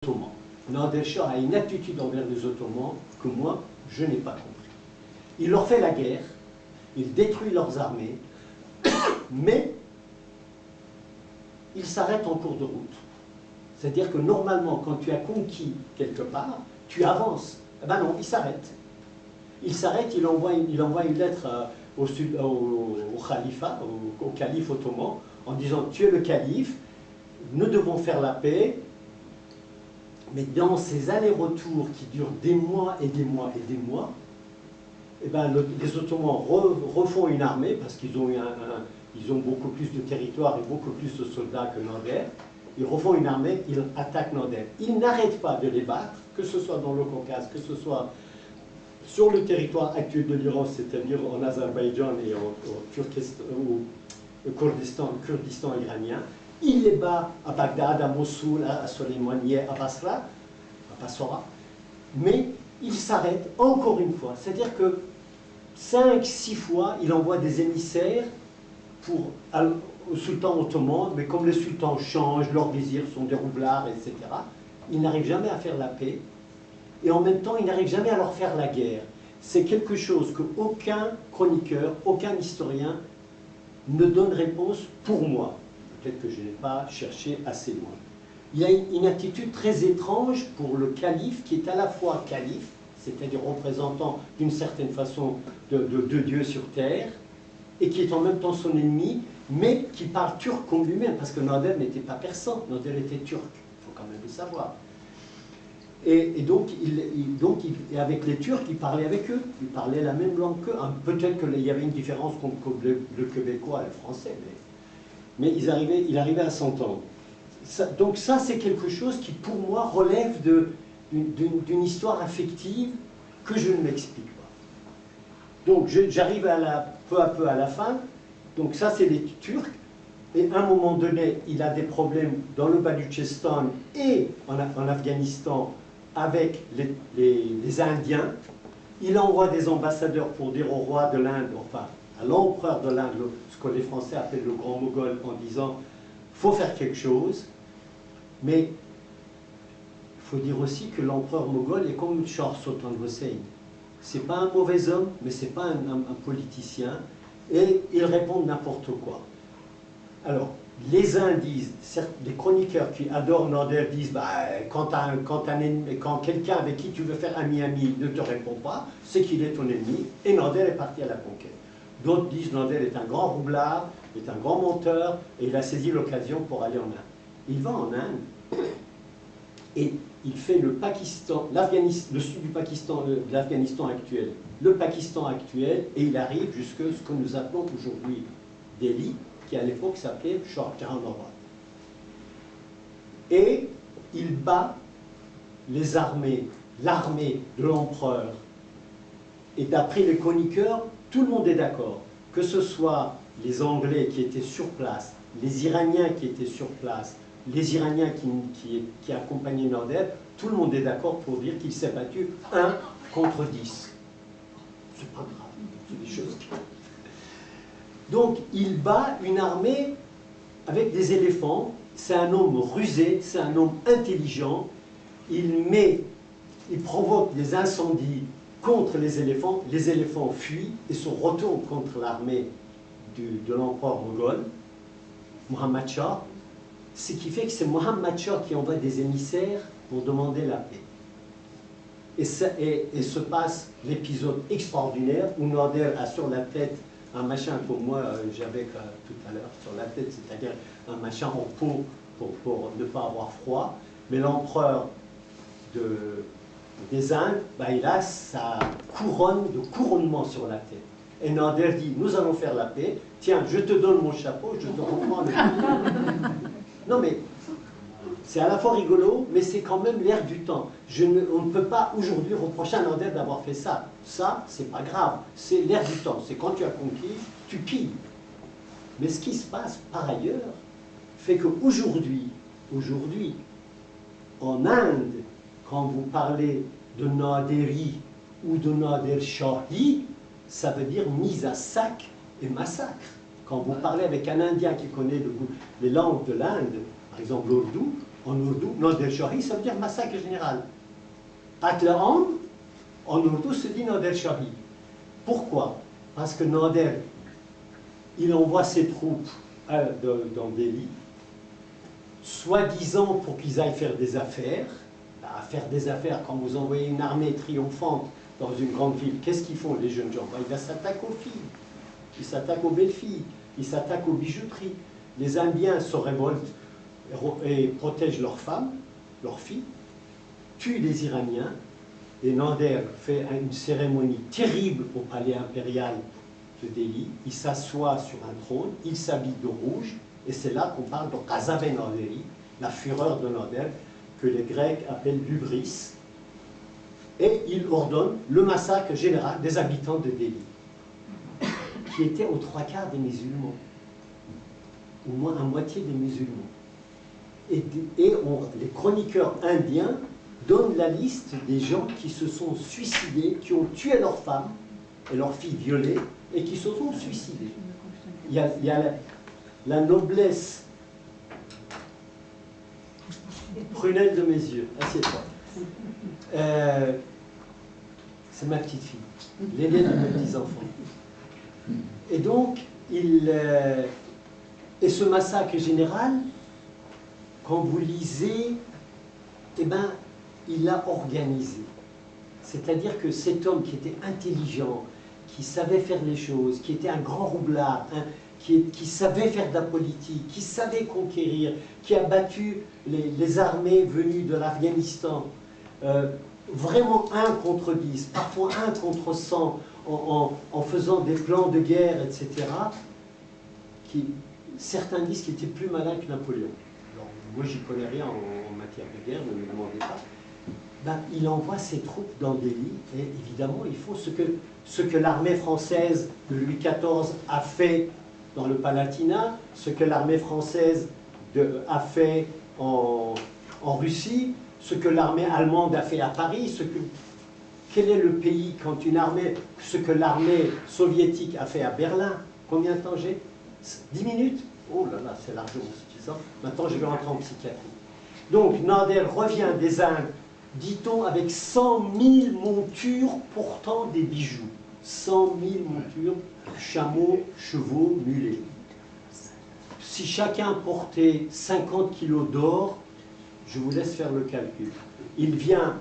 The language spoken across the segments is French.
Ottomans. Nader Shah a une attitude envers les Ottomans que moi, je n'ai pas compris. Il leur fait la guerre, il détruit leurs armées, mais il s'arrête en cours de route. C'est-à-dire que normalement, quand tu as conquis quelque part, tu avances. Eh ben non, il s'arrête. Il s'arrête, il envoie une lettre au khalifa, au calife ottoman, en disant « Tu es le calife, nous devons faire la paix ». Mais dans ces allers-retours qui durent des mois et des mois et des mois, eh ben, les Ottomans refont une armée, parce qu'ils ont, ils ont beaucoup plus de territoire et beaucoup plus de soldats que Nader. Ils refont une armée, ils attaquent Nader. Ils n'arrêtent pas de les battre, que ce soit dans le Caucase, que ce soit sur le territoire actuel de l'Iran, c'est-à-dire en Azerbaïdjan et au Kurdistan iranien. Il les bat à Bagdad, à Mossoul, à Soleimaniye, à Basra, mais il s'arrête encore une fois. C'est-à-dire que 5-6 fois, il envoie des émissaires au sultan ottoman, mais comme les sultans changent, leurs désirs sont des roublards, etc., il n'arrive jamais à faire la paix, et en même temps, il n'arrive jamais à leur faire la guerre. C'est quelque chose qu'aucun chroniqueur, aucun historien ne donne réponse pour moi. Peut-être que je n'ai pas cherché assez loin. Il y a une attitude très étrange pour le calife, qui est à la fois calife, c'est-à-dire représentant d'une certaine façon de Dieu sur terre, et qui est en même temps son ennemi, mais qui parle turc comme lui-même, parce que Nader n'était pas persan, Nader était turc, il faut quand même le savoir. Et donc, avec les Turcs, il parlait avec eux, il parlait la même langue qu'eux. Peut-être qu'il y avait une différence entre le québécois et le français, mais il arrivait à s'entendre. Donc ça, c'est quelque chose qui, pour moi, relève d'une histoire affective que je ne m'explique pas. Donc j'arrive peu à peu à la fin. Donc ça, c'est les Turcs. Et à un moment donné, il a des problèmes dans le Baloutchistan et en Afghanistan avec les Indiens. Il envoie des ambassadeurs pour dire au roi de l'Inde, enfin à l'empereur de l'Inde, ce que les Français appellent le grand Moghol, en disant « faut faire quelque chose ». Mais il faut dire aussi que l'empereur Moghol est comme Shah Sultan Hussein. Ce n'est pas un mauvais homme, mais ce n'est pas un politicien. Et il répond n'importe quoi. Alors, les uns disent, des chroniqueurs qui adorent Nader disent bah, quand quelqu'un avec qui tu veux faire ami-ami ne te répond pas, c'est qu'il est ton ennemi, et Nader est parti à la conquête. D'autres disent Nader est un grand roublard, est un grand menteur, et il a saisi l'occasion pour aller en Inde. Il va en Inde, et il fait le Pakistan, le sud du Pakistan, l'Afghanistan actuel, le Pakistan actuel, et il arrive jusque ce que nous appelons aujourd'hui Delhi, qui à l'époque s'appelait Shahjahanabad. Et il bat les armées, l'armée de l'empereur. Et d'après les chroniqueurs, tout le monde est d'accord, que ce soit les Anglais qui étaient sur place, les Iraniens qui étaient sur place, les Iraniens qui accompagnaient Nader, tout le monde est d'accord pour dire qu'il s'est battu 1 contre 10. C'est pas grave, c'est des choses qui... Donc, il bat une armée avec des éléphants. C'est un homme rusé, c'est un homme intelligent. Il provoque des incendies contre les éléphants fuient et se retournent contre l'armée de l'empereur moghol, Muhammad Shah, ce qui fait que c'est Muhammad Shah qui envoie des émissaires pour demander la paix. Et se passe l'épisode extraordinaire où Nader a sur la tête un machin pour moi, j'avais tout à l'heure sur la tête, c'est-à-dire un machin en peau pour ne pas avoir froid. Mais l'empereur des Indes, bah, il a sa couronne de couronnement sur la tête. Et Nader dit, nous allons faire la paix, tiens, je te donne mon chapeau, je te reprends le... Non mais, c'est à la fois rigolo, mais c'est quand même l'air du temps. On ne peut pas aujourd'hui reprocher à Nader d'avoir fait ça. Ça, c'est pas grave, c'est l'air du temps. C'est quand tu as conquis, tu pilles. Mais ce qui se passe par ailleurs fait qu'aujourd'hui, en Inde, quand vous parlez de Naderi ou de Nader Shahi, ça veut dire mise à sac et massacre. Quand vous parlez avec un Indien qui connaît les langues de l'Inde, par exemple l'Ourdou, en ourdou, Nader Shahi, ça veut dire massacre général. Qatl Am, en ourdou, se dit Nader Shahi. Pourquoi? Parce que Nader, il envoie ses troupes dans Delhi, soi-disant pour qu'ils aillent faire des affaires. À faire des affaires, quand vous envoyez une armée triomphante dans une grande ville, qu'est-ce qu'ils font les jeunes gens? Ils s'attaquent aux filles, ils s'attaquent aux belles filles, ils s'attaquent aux bijouteries. Les Indiens se révoltent et protègent leurs femmes, leurs filles, tuent les Iraniens, et Nader fait une cérémonie terrible au palais impérial de Delhi. Il s'assoit sur un trône, il s'habille de rouge, et c'est là qu'on parle de Ghazab Naderi, la fureur de Nader, que les Grecs appellent l'hubris, et il ordonne le massacre général des habitants de Delhi, qui étaient aux 3/4 des musulmans, au moins à moitié des musulmans. Et les chroniqueurs indiens donnent la liste des gens qui se sont suicidés, qui ont tué leurs femmes et leurs filles violées, et qui se sont suicidés. Il y a la noblesse. Prunelle de mes yeux, assieds-toi. C'est ma petite fille, l'aînée de mes petits-enfants. Et donc, et ce massacre général, quand vous lisez, eh ben, il l'a organisé. C'est-à-dire que cet homme qui était intelligent, qui savait faire les choses, qui était un grand roublard, qui savait faire de la politique, qui savait conquérir, qui a battu les armées venues de l'Afghanistan, vraiment 1 contre 10, parfois 1 contre 100, en faisant des plans de guerre, etc., certains disent qu'il était plus malin que Napoléon. Alors, moi, j'y connais rien en matière de guerre, ne me demandez pas. Ben, il envoie ses troupes dans Delhi, et évidemment, il faut ce que l'armée française de Louis XIV a fait dans le Palatinat, ce que l'armée française a fait en Russie, ce que l'armée allemande a fait à Paris, quel est le pays quand une armée, ce que l'armée soviétique a fait à Berlin? Combien de temps j'ai? 10 minutes? Oh là là, c'est largement suffisant. Maintenant, je vais rentrer en psychiatrie. Donc, Nader revient des Indes, dit-on, avec 100 000 montures portant des bijoux. 100 000 montures, chameaux, chevaux, mulets. Si chacun portait 50 kilos d'or, je vous laisse faire le calcul. Il vient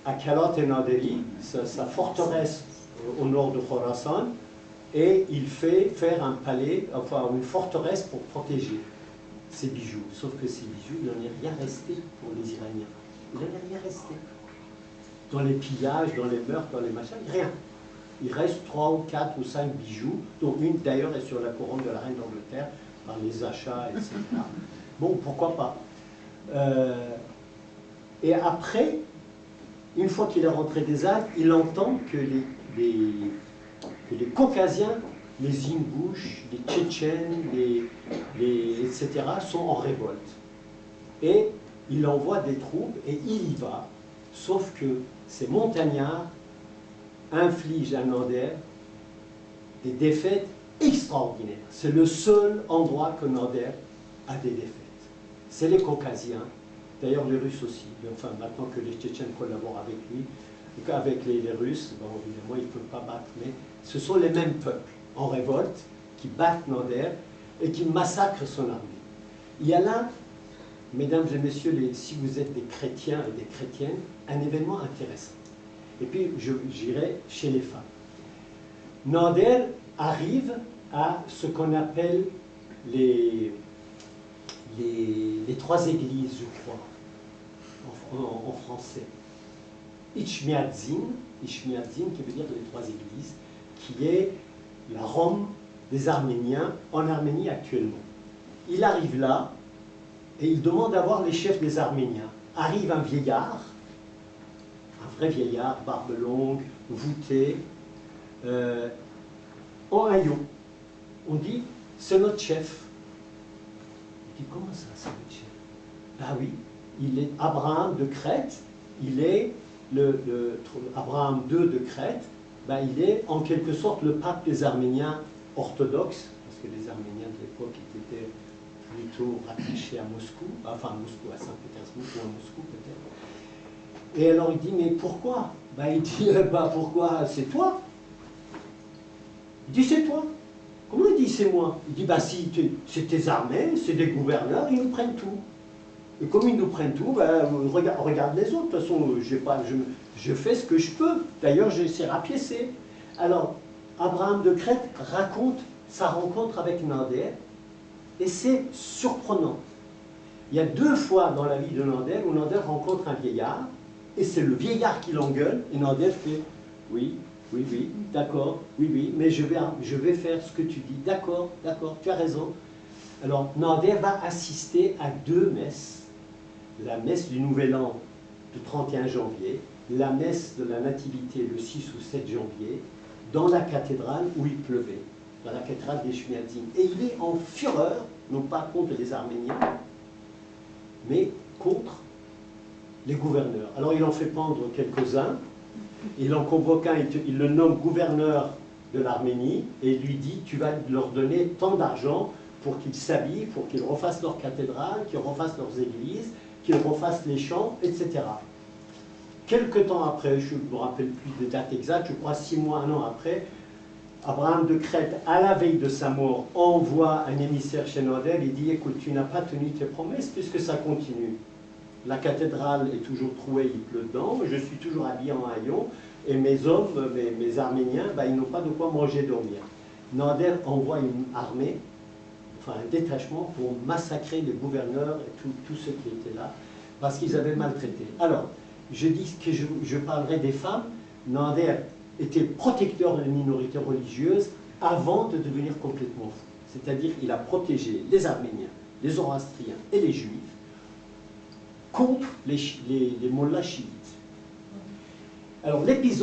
à Kalat et Naderi, sa forteresse au nord de Khorasan, et il fait faire un palais, enfin une forteresse pour protéger ces bijoux. Sauf que ces bijoux, il n'en est rien resté pour les Iraniens. Il n'en est rien resté. Dans les pillages, dans les meurtres, dans les machins, rien. Il reste 3 ou 4 ou 5 bijoux, dont une d'ailleurs est sur la couronne de la reine d'Angleterre, par les achats, etc. Bon, pourquoi pas. Et après, une fois qu'il est rentré des Indes, il entend que les Caucasiens, les Ingouches, les Tchétchènes, etc., sont en révolte. Et il envoie des troupes et il y va, sauf que ces montagnards infligent à Nader des défaites extraordinaires. C'est le seul endroit que Nader a des défaites. C'est les Caucasiens, d'ailleurs les Russes aussi, mais enfin maintenant que les Tchétchènes collaborent avec lui, avec les Russes, bon évidemment ils ne peuvent pas battre, mais ce sont les mêmes peuples en révolte qui battent Nader et qui massacrent son armée. Il y a là, mesdames et messieurs, si vous êtes des chrétiens et des chrétiennes, un événement intéressant. Et puis j'irai chez les femmes. Nader arrive à ce qu'on appelle les 3 églises, je crois, en français. Ichmiadzin, qui veut dire les 3 églises, qui est la Rome des Arméniens en Arménie actuellement. Il arrive là et il demande à voir les chefs des Arméniens. Arrive un vieillard, un vrai vieillard, barbe longue, voûté, en haillons. On dit, c'est notre chef. Il dit, comment ça, c'est notre chef? Ah oui, il est Abraham de Crète, il est Abraham II de Crète, ben, il est en quelque sorte le pape des Arméniens orthodoxes, parce que les Arméniens de l'époque étaient plutôt rattaché à Moscou, enfin à Moscou, à Saint-Pétersbourg ou à Moscou peut-être. Et alors il dit, mais pourquoi? Ben, il dit, pourquoi? C'est toi. Il dit, c'est toi. Comment il dit, c'est moi? Il dit, si c'est tes armées, c'est des gouverneurs, ils nous prennent tout. Et comme ils nous prennent tout, regarde les autres. De toute façon, je fais ce que je peux. D'ailleurs, c'est rapiécé. Alors, Abraham de Crète raconte sa rencontre avec Nader, et c'est surprenant. Il y a 2 fois dans la vie de Nader où Nader rencontre un vieillard, et c'est le vieillard qui l'engueule, et Nader fait « oui, oui, oui, d'accord, oui, oui, mais je vais faire ce que tu dis, d'accord, d'accord, tu as raison ». Alors, Nader va assister à 2 messes, la messe du Nouvel An du 31 janvier, la messe de la Nativité le 6 ou 7 janvier, dans la cathédrale où il pleuvait, dans la cathédrale des Shmiadzim. Et il est en fureur, non pas contre les Arméniens, mais contre les gouverneurs. Alors il en fait pendre quelques-uns, il en convoque un, il le nomme gouverneur de l'Arménie, et lui dit, tu vas leur donner tant d'argent pour qu'ils s'habillent, pour qu'ils refassent leur cathédrale, qu'ils refassent leurs églises, qu'ils refassent les champs, etc. Quelque temps après, je ne me rappelle plus des dates exactes, je crois 6 mois, 1 an après, Abraham de Crète, à la veille de sa mort, envoie un émissaire chez Nader, il dit, écoute, tu n'as pas tenu tes promesses puisque ça continue. La cathédrale est toujours trouée, il pleut dedans, je suis toujours habillé en haillons, et mes hommes, mes Arméniens, ils n'ont pas de quoi manger, dormir. Nader envoie une armée, enfin un détachement, pour massacrer les gouverneurs et tous ceux qui étaient là, parce qu'ils avaient maltraité. Alors, je dis que je parlerai des femmes. Nader était protecteur de minorités religieuses avant de devenir complètement fou. C'est-à-dire qu'il a protégé les Arméniens, les Zoroastriens et les Juifs contre les mollahs chiites. Alors l'épisode